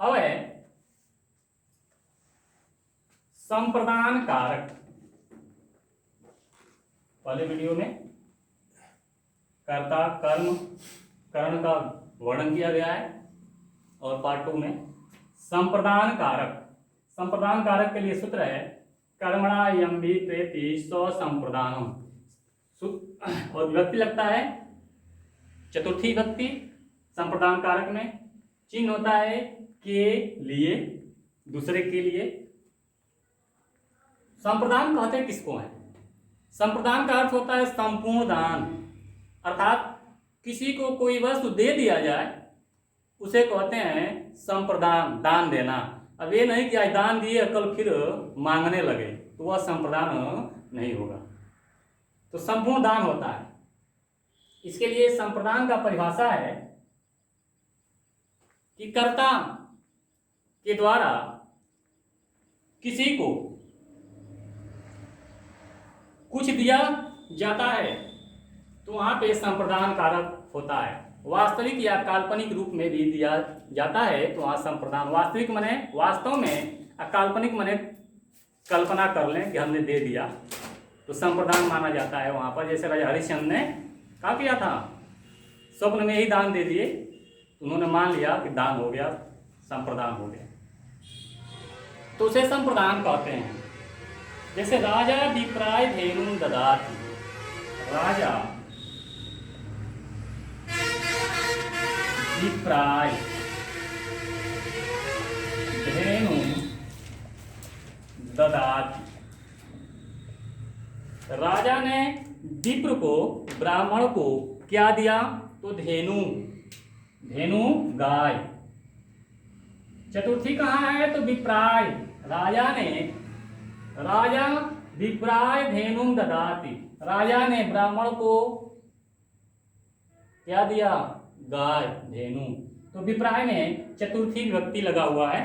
अब है संप्रदान कारक। पहले वीडियो में कर्ता कर्म करण का वर्णन किया गया है और पार्ट 2 में संप्रदान कारक। संप्रदान कारक के लिए सूत्र है कर्मणा यम भी प्रेति स्वसंप्रदानम। और विभक्ति लगता है चतुर्थी विभक्ति संप्रदान कारक में। चिन्ह होता है के लिए, दूसरे के लिए। संप्रदान कहते हैं किसको है? संप्रदान का अर्थ होता है संपूर्ण दान, अर्थात किसी को कोई वस्तु दे दिया जाए उसे कहते हैं संप्रदान, दान देना। अब ये नहीं कि आज दान दिए कल फिर मांगने लगे तो वह संप्रदान नहीं होगा। तो संपूर्ण दान होता है। इसके लिए संप्रदान का परिभाषा है कि कर्ता के द्वारा किसी को कुछ दिया जाता है तो वहां पे संप्रदान कारक होता है। वास्तविक या काल्पनिक रूप में भी दिया जाता है तो वहां संप्रदान, वास्तविक मने वास्तव में, काल्पनिक मने कल्पना कर लें कि हमने दे दिया तो संप्रदान माना जाता है वहां पर। जैसे राजा हरिश्चंद्र ने क्या किया था, स्वप्न में ही दान दे दिए, उन्होंने मान लिया कि दान हो गया, संप्रदान हो गया, तो उसे संप्रदान कहते हैं। जैसे राजा विप्राय धेनु ददाति, राजा विप्राय धेनु ददाति, राजा ने विप्र को, ब्राह्मण को क्या दिया? तो धेनु, धेनु गाय। चतुर्थी कहाँ है? तो विप्राय, राजा विप्राय धेनु ददाति, राजा ने ब्राह्मण को क्या दिया? गाय, धेनु। तो विप्राय में चतुर्थी विभक्ति लगा हुआ है।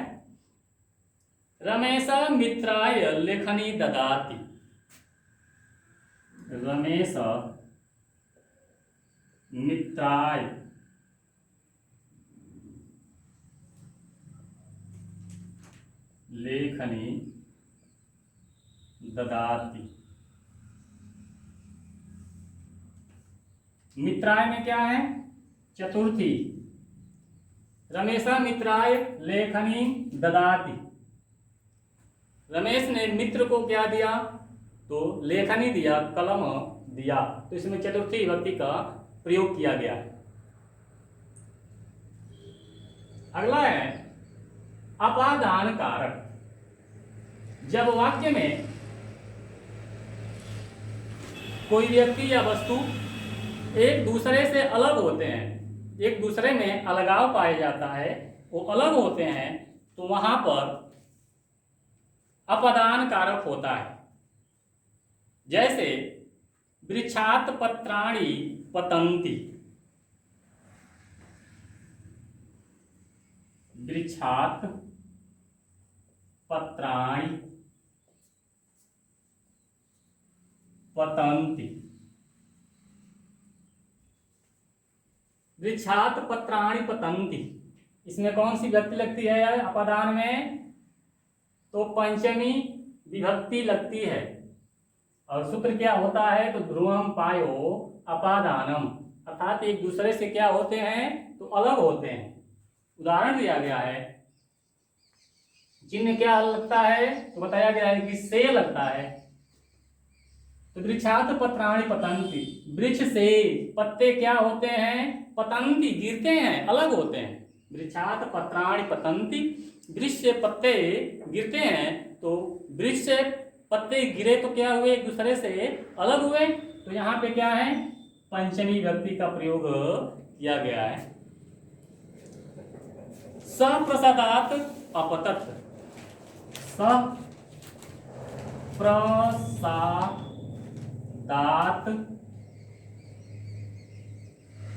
रमेश मित्राय लेखनी ददाति, रमेश मित्राय लेखनी ददाति। मित्राय में क्या है? चतुर्थी। रमेश मित्राय लेखनी ददाति, रमेश ने मित्र को क्या दिया? तो लेखनी दिया, कलम दिया। तो इसमें चतुर्थी विभक्ति का प्रयोग किया गया है। अगला है अपादान कारक। जब वाक्य में कोई व्यक्ति या वस्तु एक दूसरे से अलग होते हैं, एक दूसरे में अलगाव पाया जाता है, वो अलग होते हैं, तो वहां पर अपादान कारक होता है। जैसे वृक्षात पत्राणि पतन्ति, वृक्षात पत्राणि पतन्ति, वृक्षात पत्राणि पतन्ति, इसमें कौन सी विभक्ति लगती है अपादान में? तो पंचमी विभक्ति लगती है। और सूत्र क्या होता है? तो ध्रुवम पायो अपादानम, अर्थात एक दूसरे से क्या होते हैं? तो अलग होते हैं। उदाहरण दिया गया है। चिन्ह क्या लगता है? तो बताया गया है कि से लगता है। तो वृक्षात पत्राणि पतन्ति, वृक्ष से पत्ते क्या होते हैं? पतन्ति, गिरते हैं, अलग होते हैं। वृक्षात पत्राणि पतन्ति, वृक्ष से पत्ते गिरते हैं। तो वृक्ष से पत्ते गिरे तो क्या हुए? एक दूसरे से अलग हुए। तो यहाँ पे क्या है? पंचमी विभक्ति का प्रयोग किया गया है। सप्रसादात अपतत, सप्रसादात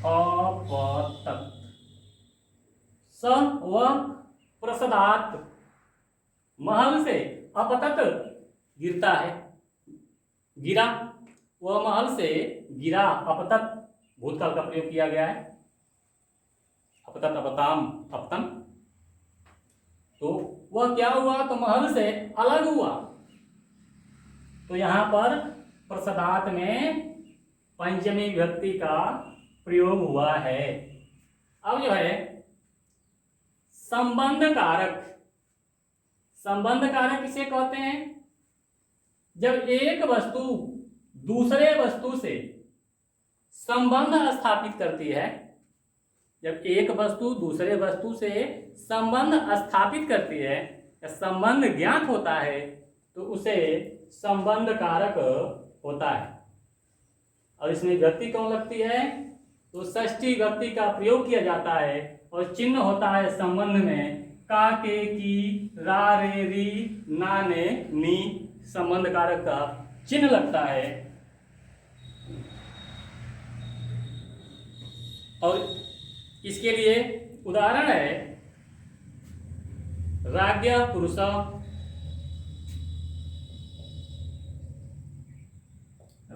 अपतत, स व प्रसादात, महल से, अपतत गिरता है, गिरा, वह महल से गिरा, अपतत भूतकाल का प्रयोग किया गया है। अपतत अपताम अपतन। वह क्या हुआ, तो महल से अलग हुआ। तो यहां पर प्रसदार्थ में पंचमी विभक्ति का प्रयोग हुआ है। अब जो है संबंध कारक। संबंध कारक किसे कहते हैं? जब एक वस्तु दूसरे वस्तु से संबंध स्थापित करती है, जब एक वस्तु दूसरे वस्तु से संबंध स्थापित करती है या संबंध ज्ञात होता है, तो उसे संबंध कारक होता है। और इसमें विभक्ति कौन लगती है? तो षष्ठी विभक्ति का प्रयोग किया जाता है और चिन्ह होता है संबंध में का, के, की, रा, रे, री, ना, ने, नी, संबंध कारक का चिन्ह लगता है। और इसके लिए उदाहरण है राज्ञ पुरुष,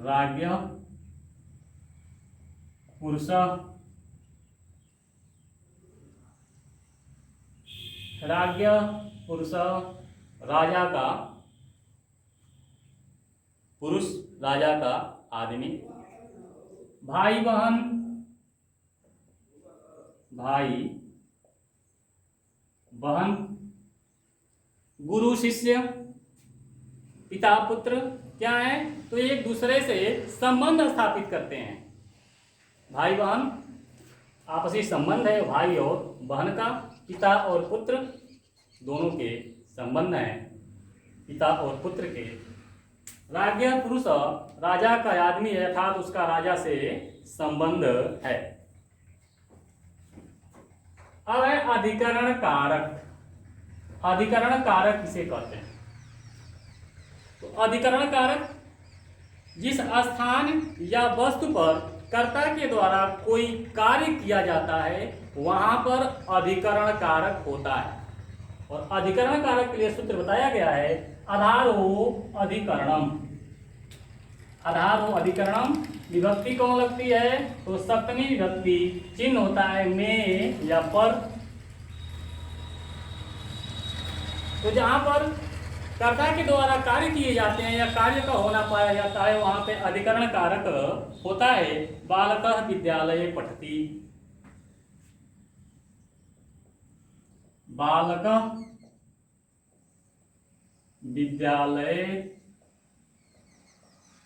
राज्ञ पुरुष, राज्ञ पुरुष राजा का, पुरुष राजा का आदमी, भाई बहन, भाई बहन, गुरु शिष्य, पिता पुत्र, क्या है? तो एक दूसरे से संबंध स्थापित करते हैं। भाई बहन आपसी संबंध है, भाई और बहन का। पिता और पुत्र दोनों के संबंध हैं, पिता और पुत्र के। राज्ञ पुरुष राजा का आदमी है, अर्थात उसका राजा से संबंध है। अब है अधिकरण कारक। अधिकरण कारक किसे कहते हैं? तो अधिकरण कारक जिस स्थान या वस्तु पर कर्ता के द्वारा कोई कार्य किया जाता है वहां पर अधिकरण कारक होता है। और अधिकरण कारक के लिए सूत्र बताया गया है आधारो अधिकरणम। आधारो अधिकरणम। विभक्ति कौन लगती है? तो सप्तमी विभक्ति, चिन्ह होता है में या पर। तो जहां पर कर्ता के द्वारा कार्य किए जाते हैं या कार्य का होना पाया जाता है वहां पे अधिकरण कारक होता है। बालकः विद्यालये पठति, बालकः विद्यालये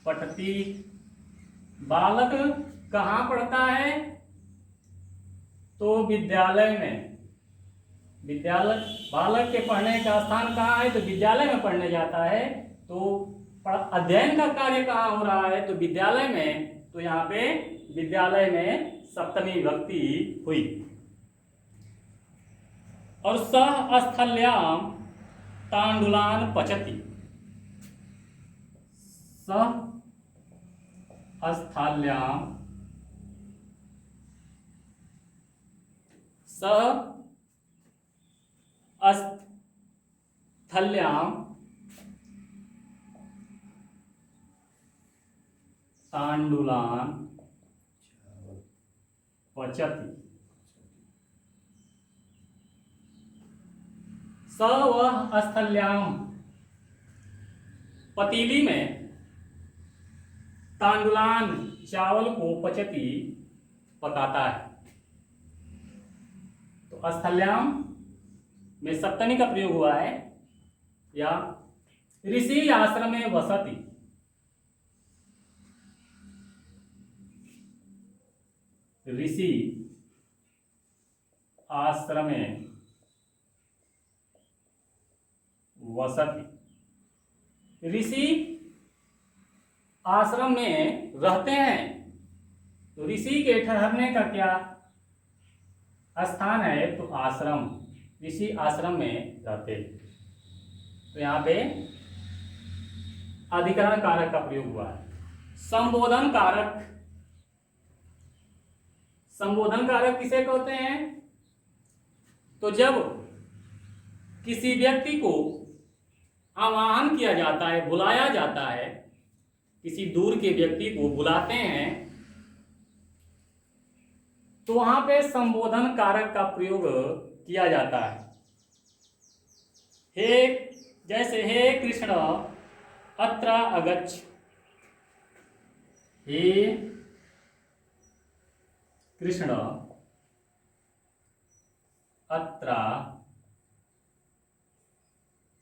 पठति। बालक कहाँ पढ़ता है? तो विद्यालय में। विद्यालय, बालक के पढ़ने का स्थान कहाँ है? तो विद्यालय में पढ़ने जाता है। तो अध्ययन का कार्य कहाँ हो रहा है? तो विद्यालय में। तो यहाँ पे विद्यालय में सप्तमी विभक्ति हुई। और सह स्थल्याम तांडुलान पचति। सह स्थल्याम, सह स्थल्याम तांडुलान पचति। स वह स्थल्याम पतीली में तांडुलान चावल को पचति पकाता है। तो स्थल्याम में सप्तमी का प्रयोग हुआ है। या ऋषि आश्रम में वसति। ऋषि आश्रम में वसति। ऋषि आश्रम में रहते हैं। तो ऋषि के ठहरने का क्या स्थान है? तो आश्रम। ऋषि आश्रम में रहते। तो यहाँ पे अधिकरण कारक का प्रयोग हुआ है। संबोधन कारक। संबोधन कारक किसे कहते हैं? तो जब किसी व्यक्ति को आह्वान किया जाता है, बुलाया जाता है, किसी दूर के व्यक्ति को बुलाते हैं, तो वहां पे संबोधन कारक का प्रयोग किया जाता है। हे, जैसे हे कृष्ण अत्र आगच्छ, हे कृष्ण अत्र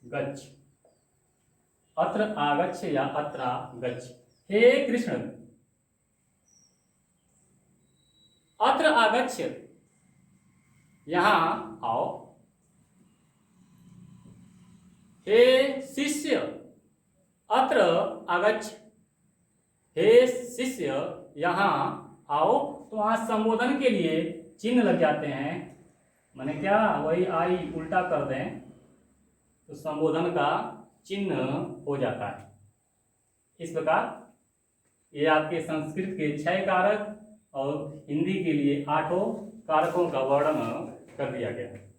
गच्छ, अत्र आगच्छ या अत्र गच्छ। हे कृष्ण अत्र आगच्छ, यहां आओ। हे शिष्य अत्र आगच्छ, हे शिष्य यहां आओ। तो वहां संबोधन के लिए चिन्ह लग जाते हैं, माने क्या, वही आई उल्टा कर दें तो संबोधन का चिन्ह हो जाता है। इस प्रकार ये आपके संस्कृत के 6 कारक और हिंदी के लिए 8 कारकों का वर्णन कर दिया गया है।